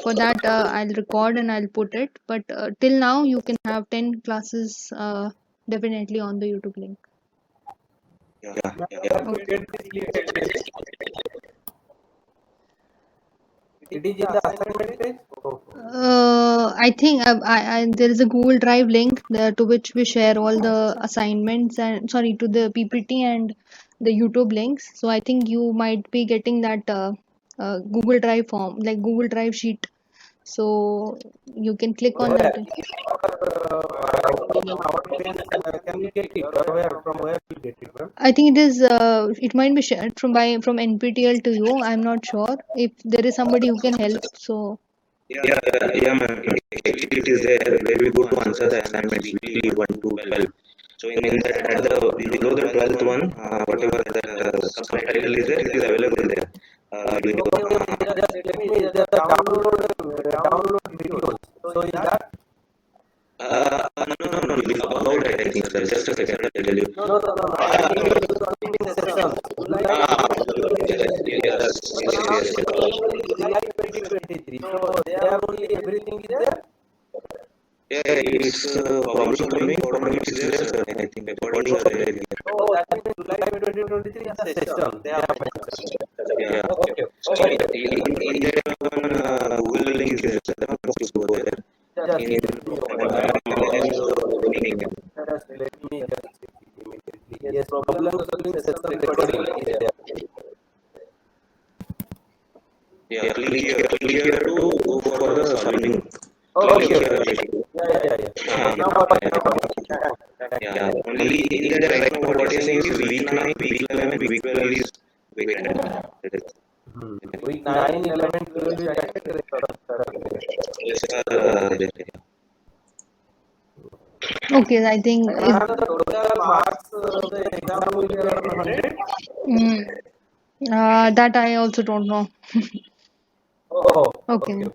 for that I'll record and I'll put it. But till now you can have 10 classes definitely on the YouTube link. Yeah, Ma'am, yeah. I have to get this link. It is in the assignment page. Oh. I think there is a Google Drive link there to which we share all the assignments and sorry to the PPT and the YouTube links. So I think you might be getting that Google Drive form, like Google Drive sheet. So you can click on that. Can we get it? Or where, from where we get it, ma'am? I think it is. It might be shared from NPTL to you. I'm not sure if there is somebody who can help. So Yeah, ma'am. Actually, it is there where we go to answer the assignments weekly 1 to 12. So in that, at the below the 12th one, whatever that subtitle is there, it is available there. You need to, Just let me just download videos. So in that, no, about that, I think, sir. Just a second, I'll tell you. no. I think it is something session. Yes. July 2023. So there only everything is there. Yeah, it's problem coming, automatic is there, sir. I think recording is there. Oh, that means July 2023 is the session. They have mentioned. Yeah. Okay. So in that one, Google link is there, sir. Please go there. Just In opening. let me just check it immediately. Yes, problem solving session recording is there. Yeah, click here to go for the solving. Okay. Click here. Yeah. Now what? Yeah. Only in the right now what you're saying is week 9, week 11, week 12 is week 10. Week 9, 11, 12 is actually Yes, okay, I think the total marks of the exam will be around 100. that I also don't know. Oh, Okay.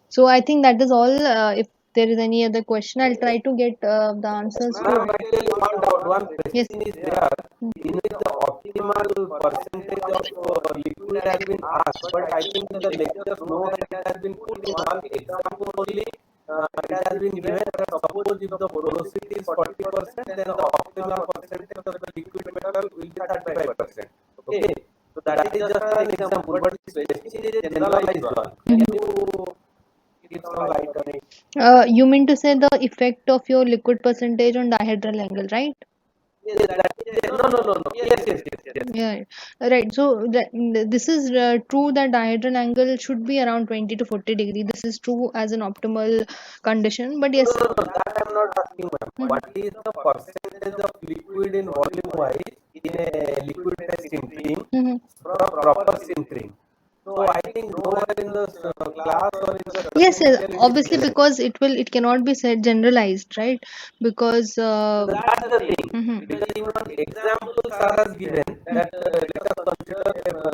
So I think that is all. If there is any other question, I'll try to get the answers to. ma'am, actually one doubt, one Yes. question is there in which the optimal percentage of liquid has been asked, but I think the lectures know that it has been put in one example only. It has been given that suppose if the porosity is 40%, then the optimal percentage of the liquid metal will be 35%. Okay, so that is just an example, but this question is a generalized one. Can you give some light on it? You mean to say the effect of your liquid percentage on dihedral angle, right? Yes, no. Yes. Yeah, right. So this is true that dihedral angle should be around 20 to 40 degree. This is true as an optimal condition. But yes, No, that I'm not asking, ma'am. What is the percentage of liquid in volume wise in a liquid test sintering from proper sintering? So I think nowhere in the class or in the yes, certificate it is obviously given. because it cannot be said generalized, right? Because That's the thing. Because even examples are as given that let us consider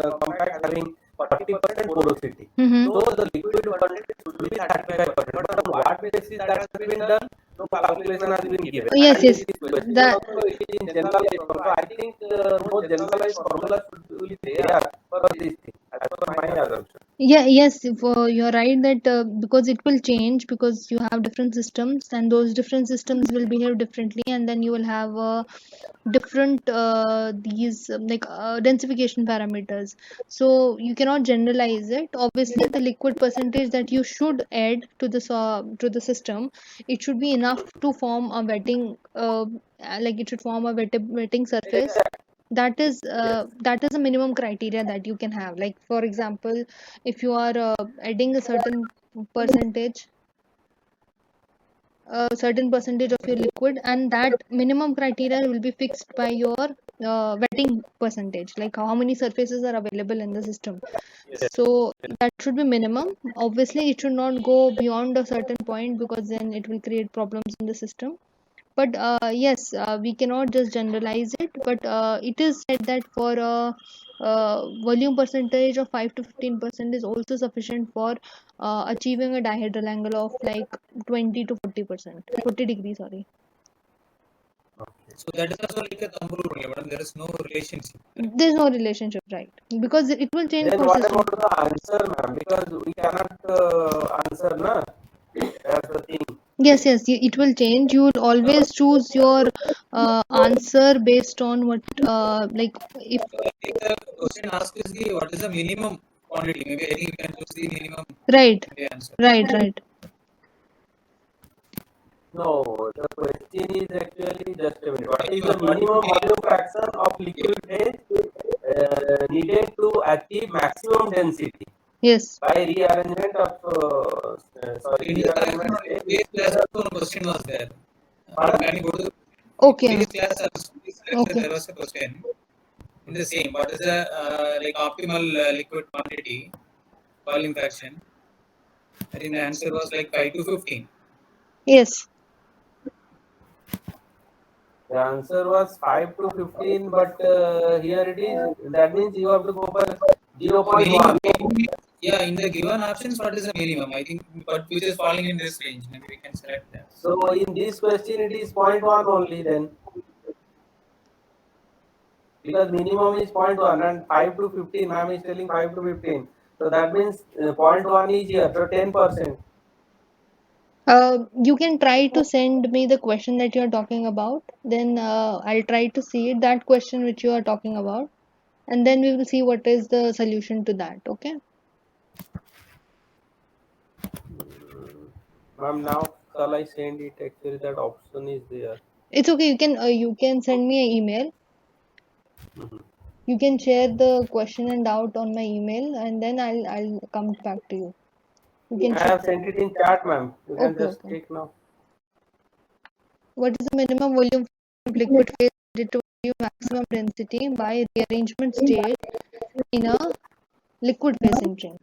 a compact having 40% porosity. So the liquid content should be 35%. But on what basis that has been done? No calculation has been given. yes, And yes, this question that also it is in generalized form. So I think no generalized formula should be there for this thing. As per my assumption. yeah, yes, if, you're right that because it will change because you have different systems and those different systems will behave differently, and then you will have different these densification parameters. So you cannot generalize it. Obviously, the liquid percentage that you should add to the system, it should be enough to form a wetting, like it should form a wetting surface. That is a minimum criteria that you can have. Like for example, if you are adding percentage a certain percentage of your liquid, and that minimum criteria will be fixed by your wetting percentage, like how many surfaces are available in the system. So that should be minimum. Obviously it should not go beyond a certain point because then it will create problems in the system. But yes, we cannot just generalize it, but it is said that for a volume percentage of 5 to 15% is also sufficient for achieving a dihedral angle of like 20 to 40%, 40 degrees, sorry. Okay. So that is also like a thumb rule only, madam. There is no relationship. There's no relationship, right? Because it will change Then for what system. about the answer, ma'am? Because we cannot answer, na? That's the thing. Yes, yes, it will change. You will always choose your answer based on what, like, if I think the question asked is the what is the minimum quantity? Maybe I think you can choose the minimum right, in the answer. right. No, the question is actually just a minute. What is the minimum volume fraction of liquid phase needed to achieve maximum density Yes. by rearrangement of In the rearrangement state? previous class also one question was there. Pardon? Can you go to the Okay. previous class? Okay. There was a question in the same. What is the like optimal liquid quantity volume fraction? I think the answer was like 5 to 15. Yes. The answer was 5 to 15, but here it is. That means you have to go for 0.1. Minimum. Yeah, in the given options, what is the minimum? I think, but which is falling in this range. Maybe we can select that. So in this question, it is 0.1 only then. Because minimum is 0.1 and 5 to 15, ma'am is telling 5 to 15. So that means 0.1 is here, so 10%. You can try to send me the question that you are talking about. Then I'll try to see that question which you are talking about, and then we will see what is the solution to that. Okay. Ma'am, now shall I send it? Actually, that option is there. It's okay. You can send me an email. Mhm. You can share the question and doubt on my email, and then I'll come back to you. You can I share. have sent it in chat, ma'am. You can Okay, just okay. check now. What is the minimum volume of liquid phase needed to achieve maximum density by rearrangement state in a liquid phase engine?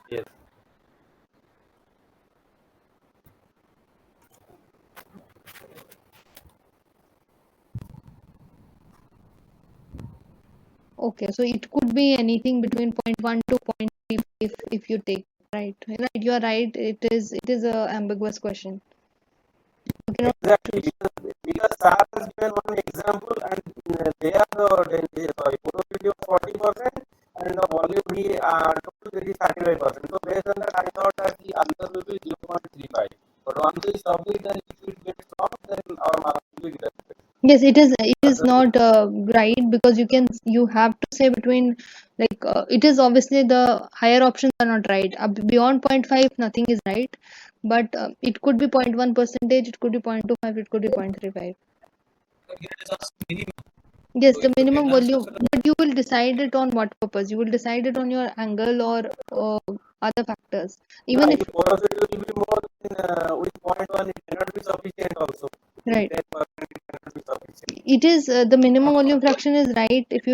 Yes. Okay, so it could be anything between 0.1 to 0.3 if you take right. Right, you are right. It is a ambiguous question. You cannot. Exactly. Because SAR has given one example and they are sorry, porosity of 40% and the volume he told it is 35%. So based on that, I thought that the answer will be 0.35. But once we submit and if it gets wrong, then our mark will be deducted. Yes, it is. It That's is the not thing. right because you have to say between like it is obviously the higher options are not right. Beyond 0.5, nothing is right, but it could be 0.1 percentage, it could be 0.25, it could be 0.35. But here it is asked minimum. Yes, So the it could be minimum enhanced volume, also. but you will decide it on what purpose? You will decide it on your angle or other factors. No, Even if if porosity will be more than with 0.1, it cannot be sufficient also. With right, 10%, it cannot be sufficient. it is the minimum volume fraction is right. If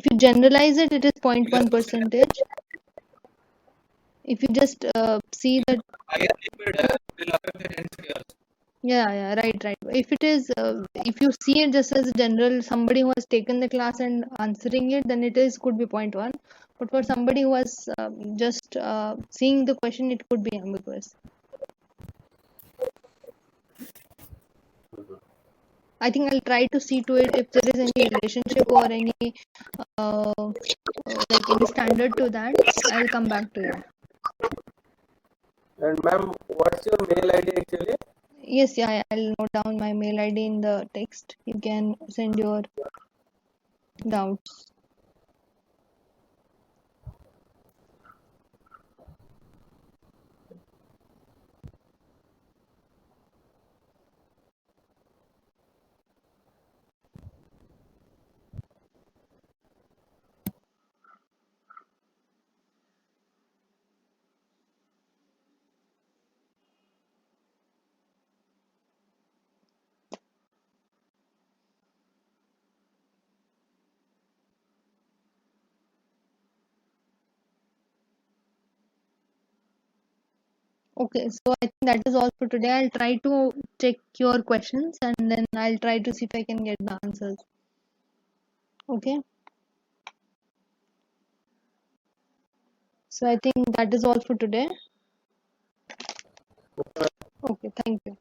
you generalize it, it is Because 0.1 percentage. If you just see that, higher liquid will affect the density also. yeah, right. If it is, if you see it just as a general, somebody who has taken the class and answering it, then it is could be 0.1. But for somebody who has just seeing the question, it could be ambiguous. I think I'll try to see to it if there is any relationship or any like any standard to that. I'll come back to you. And ma'am, what's your mail ID actually? Yes, yeah, I'll note down my mail ID in the text. You can send your doubts. Okay, so I think that is all for today. I'll try to check your questions and then I'll try to see if I can get the answers. Okay, so I think that is all for today. Okay, thank you.